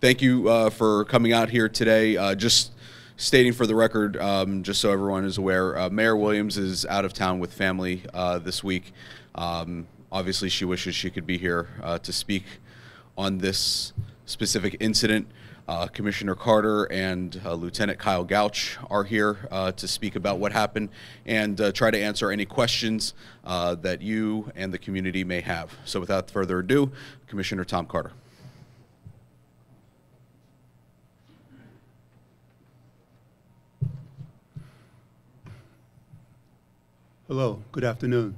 Thank you for coming out here today. Just stating for the record, just so everyone is aware, Mayor Williams is out of town with family this week. Obviously, she wishes she could be here to speak on this specific incident. Commissioner Carter and Lieutenant Kyle Gouch are here to speak about what happened and try to answer any questions that you and the community may have. So without further ado, Commissioner Tom Carter. Hello, good afternoon.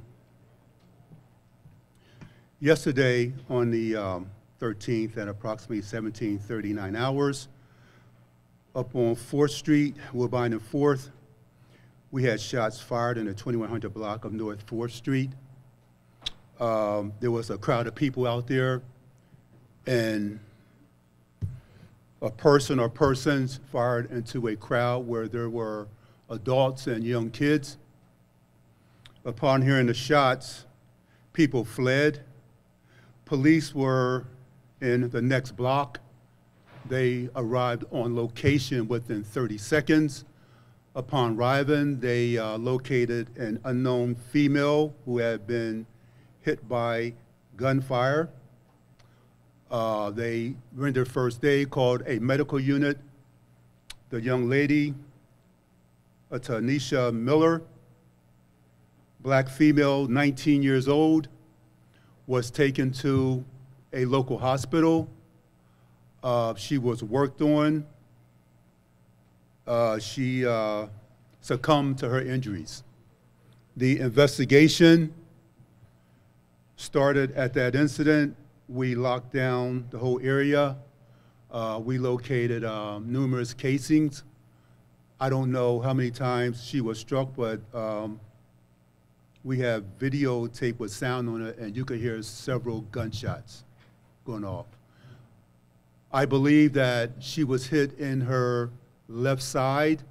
Yesterday on the 13th at approximately 17:39 hours, up on 4th Street, Woodbine and 4th, we had shots fired in the 2100 block of North 4th Street. There was a crowd of people out there, and a person or persons fired into a crowd where there were adults and young kids. Upon hearing the shots, people fled. Police were in the next block. They arrived on location within 30 seconds. Upon arriving, they located an unknown female who had been hit by gunfire. They rendered first aid, called a medical unit. The young lady, Tanisha Miller, black female, 19 years old, was taken to a local hospital. She was worked on. She succumbed to her injuries. The investigation started at that incident. We locked down the whole area. We located numerous casings. I don't know how many times she was struck, but we have videotape with sound on it, and you could hear several gunshots going off. I believe that she was hit in her left side.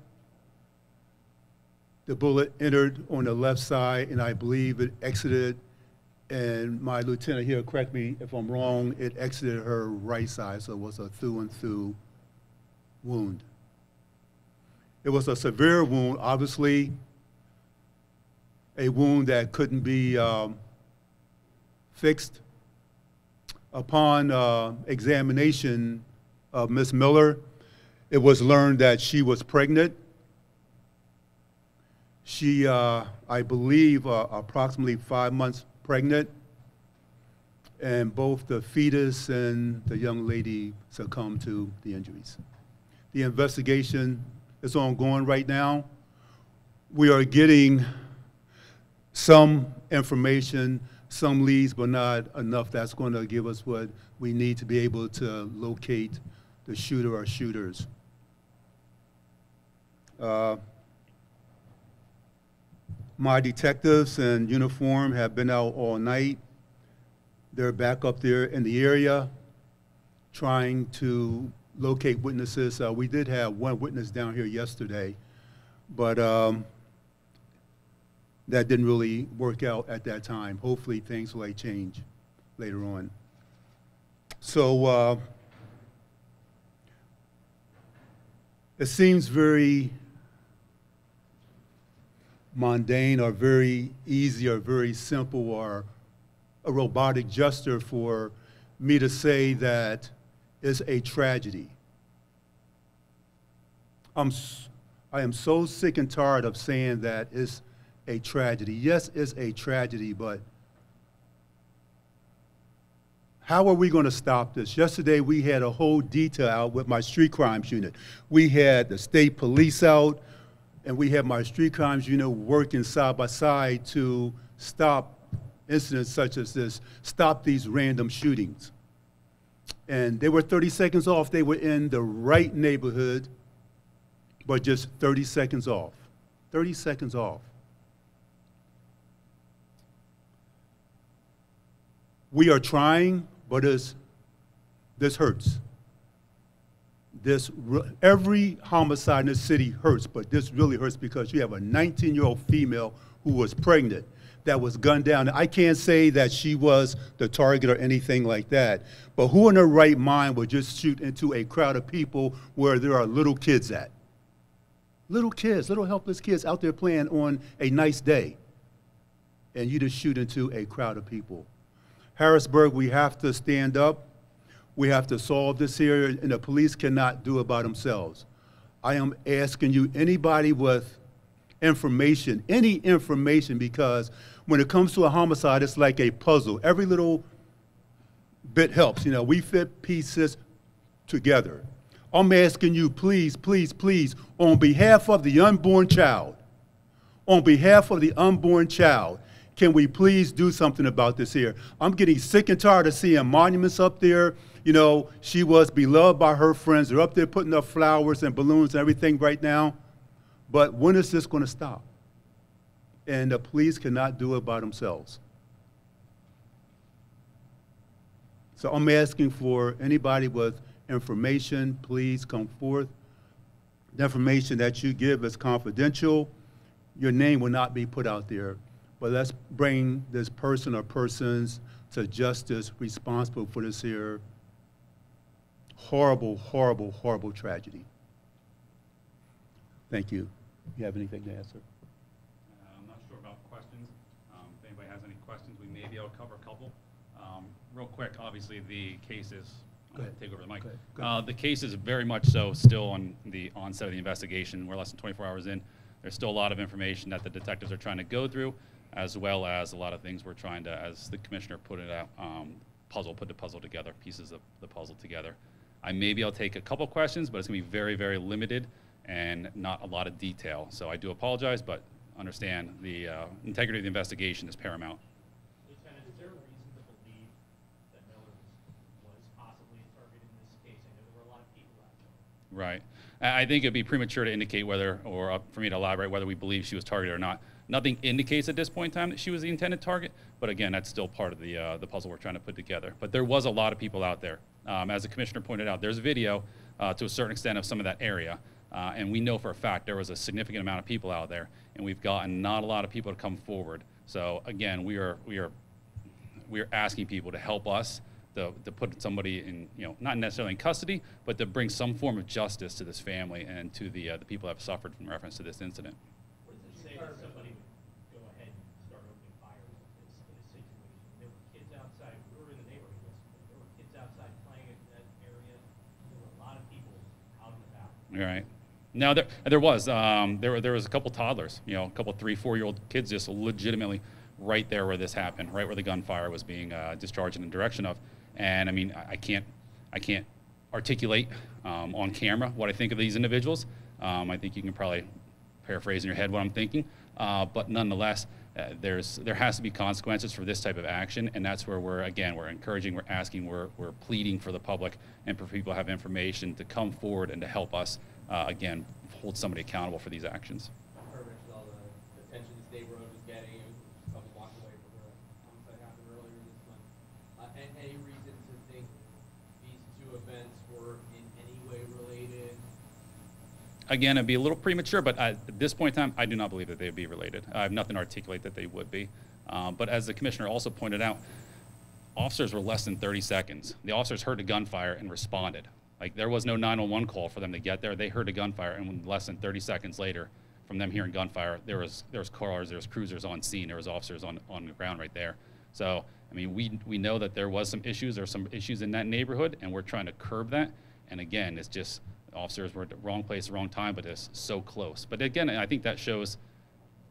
The bullet entered on the left side, and I believe it exited, and my lieutenant here, correct me if I'm wrong, it exited her right side, so it was a through-and-through wound. It was a severe wound, obviously, a wound that couldn't be fixed. Upon examination of Ms. Miller, it was learned that she was pregnant. She, I believe, approximately 5 months pregnant, and both the fetus and the young lady succumbed to the injuries. The investigation is ongoing right now. We are getting some information, some leads, but not enough that's going to give us what we need to be able to locate the shooter or shooters. My detectives in uniform have been out all night. They're back up there in the area trying to locate witnesses. We did have one witness down here yesterday, but that didn't really work out at that time. Hopefully things will change later on. So it seems very mundane or very easy or very simple or a robotic gesture for me to say that it's a tragedy. I am so sick and tired of saying that it's a tragedy. Yes, it's a tragedy, but how are we going to stop this? Yesterday, we had a whole detail out with my street crimes unit. We had the state police out, and we had my street crimes unit working side by side to stop incidents such as this, stop these random shootings. And they were 30 seconds off. They were in the right neighborhood, but just 30 seconds off. 30 seconds off. We are trying, but this hurts. Every homicide in this city hurts, but this really hurts because you have a 19-year-old female who was pregnant. that was gunned down. I can't say that she was the target or anything like that, but who in their right mind would just shoot into a crowd of people where there are little kids at? Little kids, little helpless kids out there playing on a nice day, and you just shoot into a crowd of people. Harrisburg, we have to stand up. We have to solve this here, and the police cannot do it by themselves. I am asking you, anybody with information, any information, because when it comes to a homicide, it's like a puzzle. Every little bit helps. You know, we fit pieces together. I'm asking you, please, please, please, on behalf of the unborn child, can we please do something about this here? I'm getting sick and tired of seeing monuments up there. You know, she was beloved by her friends. They're up there putting up flowers and balloons and everything right now. But when is this going to stop? And the police cannot do it by themselves. So I'm asking for anybody with information, please come forth. The information that you give is confidential. Your name will not be put out there. But let's bring this person or persons to justice responsible for this here horrible, horrible, horrible tragedy. Thank you. You have anything to answer? I'm not sure about questions. If anybody has any questions, we may be able to cover a couple. Real quick, obviously the case is, take over the mic. Go ahead. The case is very much so still on the onset of the investigation. We're less than 24 hours in. There's still a lot of information that the detectives are trying to go through, as well as a lot of things we're trying to, as the commissioner put it out, put the puzzle together, pieces of the puzzle together. I maybe I'll take a couple questions, but it's gonna be very, very limited and not a lot of detail. So I do apologize, but understand the integrity of the investigation is paramount. Lieutenant, is there a reason to believe that Miller was possibly a target in this case? I know there were a lot of people out there. Right. I think it'd be premature to indicate whether, or for me to elaborate whether we believe she was targeted or not. Nothing indicates at this point in time that she was the intended target, but again, that's still part of the puzzle we're trying to put together. But there was a lot of people out there. As the commissioner pointed out, there's video to a certain extent of some of that area. And we know for a fact there was a significant amount of people out there, and we've gotten not a lot of people to come forward. So again, we are asking people to help us to put somebody in, you know, not necessarily in custody, but to bring some form of justice to this family and to the people that have suffered from reference to this incident. What does it say that somebody would go ahead and start opening fire in this situation? There were kids outside. We were in the neighborhood yesterday. There were kids outside playing in that area. There were a lot of people out and about. All right. Now there was a couple toddlers, you know, a couple 3-4-year-old kids just legitimately right there where this happened, right where the gunfire was being discharged in the direction of. And I mean, I can't articulate on camera what I think of these individuals. I think you can probably paraphrase in your head what I'm thinking, but nonetheless, there has to be consequences for this type of action, and that's where we're encouraging, we're asking, we're pleading for the public and for people to have information to come forward and to help us again hold somebody accountable for these actions. Mentioned all the attention this neighborhood was getting. It was a couple blocks away from where the homicide happened earlier this month. Any reason to think these two events were in any way related? Again, it'd be a little premature, but at this point in time, I do not believe that they would be related. I have nothing to articulate that they would be. But as the commissioner also pointed out, officers were less than 30 seconds. The officers heard a gunfire and responded. Like, there was no 911 call for them to get there. They heard a gunfire, and less than 30 seconds later, from them hearing gunfire, there was cars, there was cruisers on scene, there was officers on the ground right there. So, I mean, we know that there was some issues, there were some issues in that neighborhood, and we're trying to curb that. And again, it's just officers were at the wrong place, wrong time, but it's so close. But again, I think that shows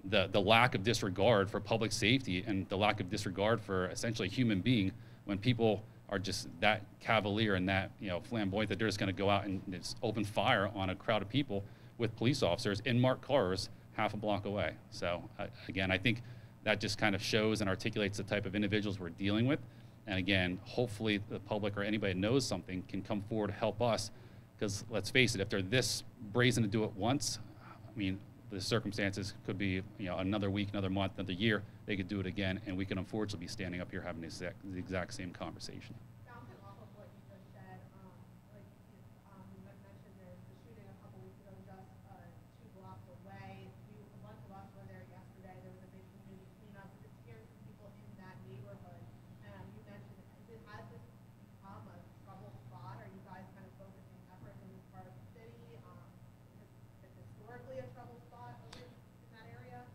the lack of disregard for public safety and the lack of disregard for essentially a human being when people are just that cavalier and that, you know, flamboyant that they're just going to go out and just open fire on a crowd of people with police officers in marked cars half a block away. So again, I think that just kind of shows and articulates the type of individuals we're dealing with. And again, hopefully the public or anybody that knows something can come forward to help us, because let's face it, if they're this brazen to do it once, I mean, the circumstances could be, you know, another week, another month, another year, they could do it again, and we can unfortunately be standing up here having the exact same conversation. Bouncing off of what you just said, you mentioned there's the shooting a couple weeks ago just 2 blocks away. A bunch of us were there yesterday. There was a big community cleanup.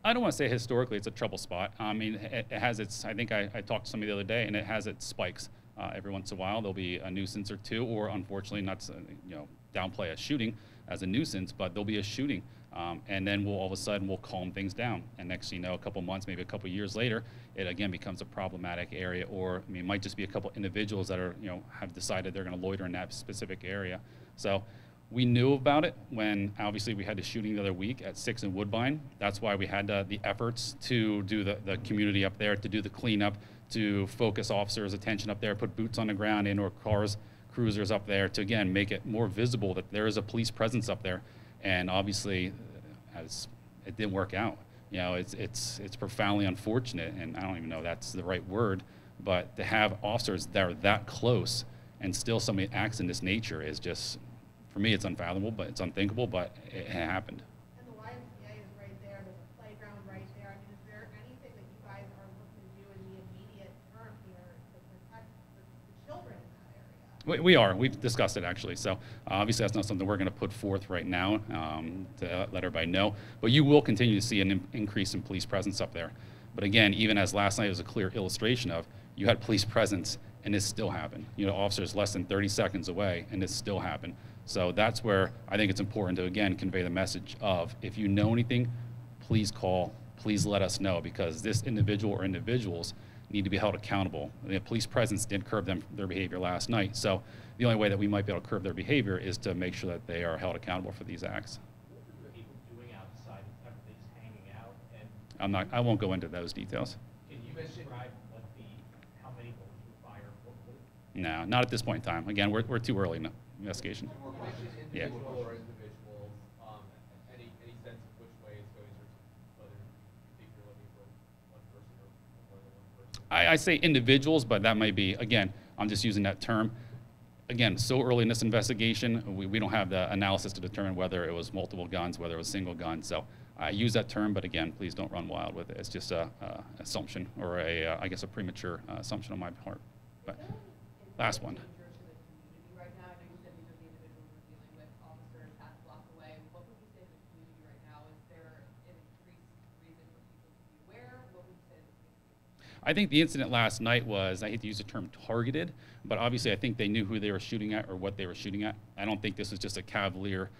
I don't want to say historically it's a trouble spot. I mean, it has its, I think I talked to somebody the other day, and it has its spikes. Every once in a while, there'll be a nuisance or two, or unfortunately, not to, downplay a shooting as a nuisance, but there'll be a shooting. And then all of a sudden, we'll calm things down. And next thing you know, a couple months, maybe a couple years later, it again becomes a problematic area, or I mean, it might just be a couple individuals that are, have decided they're going to loiter in that specific area. So we knew about it when obviously we had the shooting the other week at 6 in Woodbine. That's why we had the efforts to do the community up there, to do the cleanup, to focus officers' attention up there, put boots on the ground, and/or cars, cruisers up there to again make it more visible that there is a police presence up there. And obviously, as it didn't work out. It's profoundly unfortunate, and I don't even know if that's the right word, but to have officers that are that close and still somebody acts in this nature is just, for me, it's unfathomable, but it's unthinkable, but it happened. And the YMCA is right there, there's a playground right there. I mean, is there anything that you guys are looking to do in the immediate term here to protect the children in that area? We are. We've discussed it, actually. So obviously, that's not something we're going to put forth right now to let everybody know. But you will continue to see an increase in police presence up there. But again, even as last night was a clear illustration of, you had police presence, and this still happened. Officers less than 30 seconds away, and this still happened. So that's where I think it's important to, again, convey the message of, if you know anything, please call, please let us know, because this individual or individuals need to be held accountable. The police presence did curb their behavior last night, so the only way that we might be able to curb their behavior is to make sure that they are held accountable for these acts. What are people doing outside? Everybody's hanging out, and I won't go into those details. can you describe how many bullets were fired? No, not at this point in time. Again, we're too early in the investigation. Two more questions. Yeah. Individual or individuals, any sense of which way it's going, or whether you think you're looking for one person or more than one person? I say individuals, but that might be, again, I'm just using that term. Again, so early in this investigation, we don't have the analysis to determine whether it was multiple guns, whether it was single gun. So I use that term, but again, please don't run wild with it. It's just a assumption, or I guess a premature assumption on my part. But last one. Right now, I know you said these are the individuals we're dealing with, officers half a block away. What would you say to the community right now? Is there an increased reason for people to be aware? What would you say to the community? I think the incident last night was, I hate to use the term targeted, but obviously I think they knew who they were shooting at or what they were shooting at. I don't think this was just a cavalier,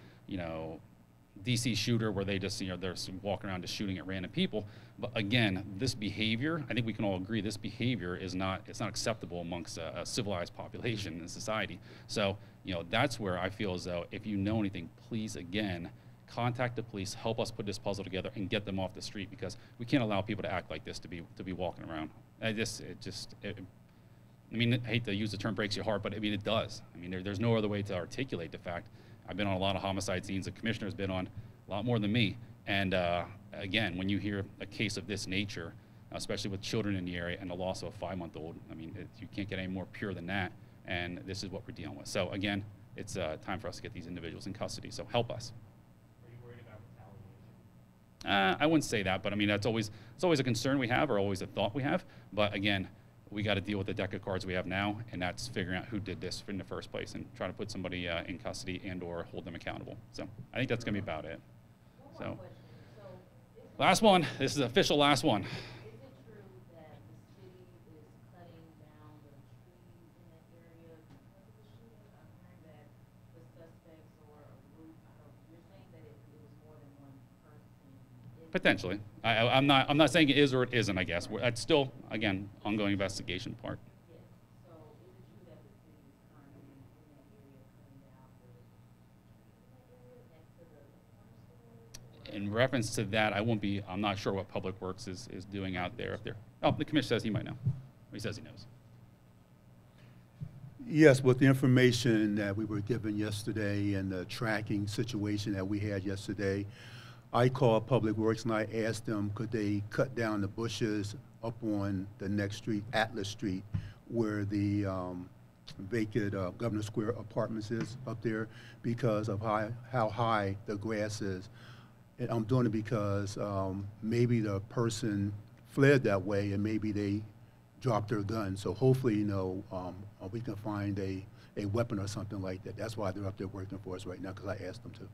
DC shooter where they just, they're walking around just shooting at random people. But again, this behavior, I think we can all agree, this behavior is not acceptable amongst a civilized population in society. So, that's where I feel as though if you know anything, please, again, contact the police, help us put this puzzle together and get them off the street, because we can't allow people to act like this to be walking around. I hate to use the term breaks your heart, but I mean, it does. I mean, there's no other way to articulate the fact. I've been on a lot of homicide scenes. The commissioner's been on a lot more than me. And again, when you hear a case of this nature, especially with children in the area and the loss of a 5-month-old, I mean, you can't get any more pure than that. And this is what we're dealing with. So again, it's time for us to get these individuals in custody. So help us. Are you worried about retaliation? I wouldn't say that, but I mean, it's always a concern we have, or always a thought we have. But again, we got to deal with the deck of cards we have now, and that's figuring out who did this in the first place and trying to put somebody in custody and/or hold them accountable. So I think that's going to be about it. So last one. This is the official last one. Is it true that the city is cutting down the trees in that area because of the shooting? I'm hearing that the suspects or a group, you're saying that it was more than one person? Potentially. I'm not saying it is or it isn't, I guess. That's still, again, ongoing investigation part. Yes. So is it true that the city is currently in that area cutting down the trees in that area next to the corner store? In reference to that, I'm not sure what Public Works is doing out there. The commissioner says he might know. He says he knows. Yes, with the information that we were given yesterday and the tracking situation that we had yesterday, I called Public Works and I asked them, could they cut down the bushes up on the next street, Atlas Street, where the vacant Governor Square Apartments is up there, because of how high the grass is. And I'm doing it because maybe the person fled that way and maybe they dropped their gun. So hopefully, we can find a weapon or something like that. That's why they're up there working for us right now, because I asked them to.